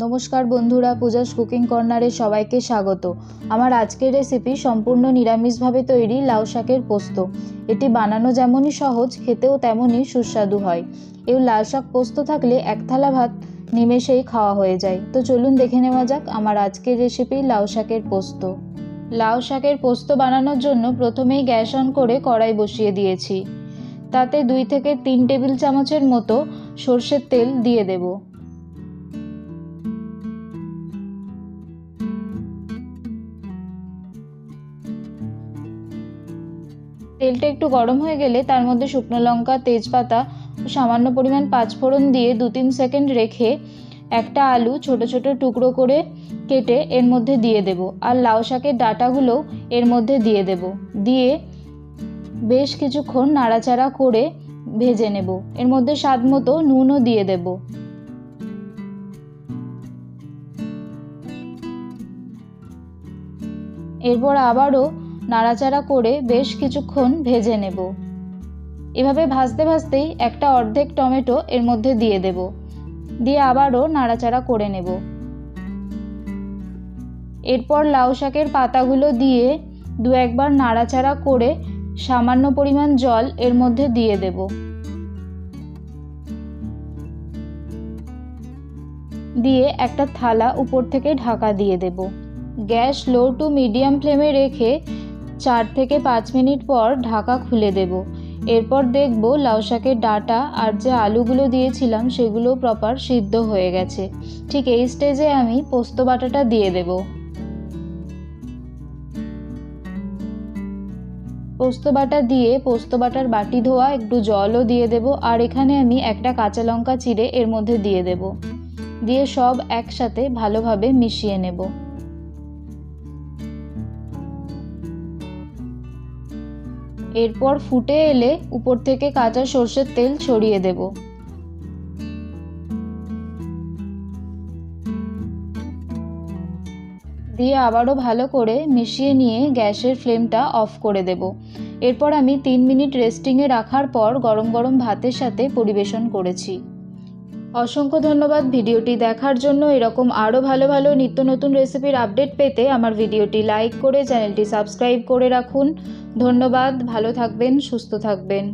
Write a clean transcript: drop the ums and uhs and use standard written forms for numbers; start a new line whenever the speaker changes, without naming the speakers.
नमस्कार बंधुरा पूजास कुकिंग कर्नारे सबाइके स्वागत। आमार आजकेर रेसिपि सम्पूर्ण निरामिषभावे तैरी लाउ शाकेर पोस्त। एटी बानानो जेमनई सहज खेतेও तेमनই सुस्वादु हय। এই লাউ শাক পোস্ত থাকলে এক থালা ভাত নিমেষেই খাওয়া হয়ে যায়। তো চলুন দেখে নেওয়া যাক আমার আজকের রেসিপি লাউ শাকের পোস্ত। লাউ শাকের পোস্ত বানানোর জন্য প্রথমেই গ্যাস অন করে কড়াই বসিয়ে দিয়েছি। তাতে 2 থেকে 3 টেবিল চামচের মতো সরষের তেল দিয়ে দেব। তেলটা একটু গরম হয়ে গেলে তার মধ্যে শুকনো লঙ্কা, তেজপাতা ও সামান্য পরিমাণ পাঁচফোড়ন দিয়ে 2-3 সেকেন্ড রেখে একটা আলু ছোট ছোট টুকরো করে কেটে এর মধ্যে দিয়ে দেব। আর লাউ শাকের ডাঁটাগুলো এর মধ্যে দিয়ে দেব। দিয়ে বেশ কিছুক্ষণ নাড়াচাড়া করে ভেজে নেব। এর মধ্যে স্বাদ মতো নুনও দিয়ে দেব। এরপর আবারও নাড়াচাড়া করে বেশ কিছুক্ষণ ভেজে নেব। এভাবে ভাজতে ভাজতেই একটা অর্ধেক টমেটো এর মধ্যে দিয়ে দেব। দিয়ে আবারও নাড়াচাড়া করে নেব। এরপর লাউ শাকের পাতাগুলো দিয়ে 2-1 বার নাড়াচাড়া করে সামান্য পরিমাণ জল এর মধ্যে দিয়ে দেব। দিয়ে একটা থালা উপর থেকে ঢাকা দিয়ে দেব। গ্যাস লো টু মিডিয়াম ফ্লেমে রেখে 4 থেকে 5 মিনিট পর ঢাকা খুলে দেব। এরপর দেখব লাউ শাকের ডাঁটা আর যে আলুগুলো দিয়েছিলাম সেগুলো প্রপার সিদ্ধ হয়ে গেছে। ঠিক এই স্টেজে আমি পোস্ত বাটাটা দিয়ে দেব। পোস্ত বাটা দিয়ে পোস্ত বাটার বাটি ধোয়া একটু জলও দিয়ে দেব। আর এখানে আমি একটা কাঁচা লঙ্কা চিড়ে এর মধ্যে দিয়ে দেব। দিয়ে সব একসাথে ভালোভাবে মিশিয়ে নেব। এরপর ফুটে এলে উপর থেকে কাঁচা সরষের তেল ছড়িয়ে দেব। দিয়ে আবারও ভালো করে মিশিয়ে নিয়ে গ্যাসের ফ্লেমটা অফ করে দেব। এরপর আমি 3 মিনিট রেস্টিংয়ে রাখার পর গরম গরম ভাতের সাথে পরিবেশন করেছি। অসংখ্য ধন্যবাদ ভিডিওটি দেখার জন্য। এরকম আরও ভালো ভালো নিত্য নতুন রেসিপির আপডেট পেতে আমার ভিডিওটি লাইক করে চ্যানেলটি সাবস্ক্রাইব করে রাখুন। ধন্যবাদ। ভালো থাকবেন, সুস্থ থাকবেন।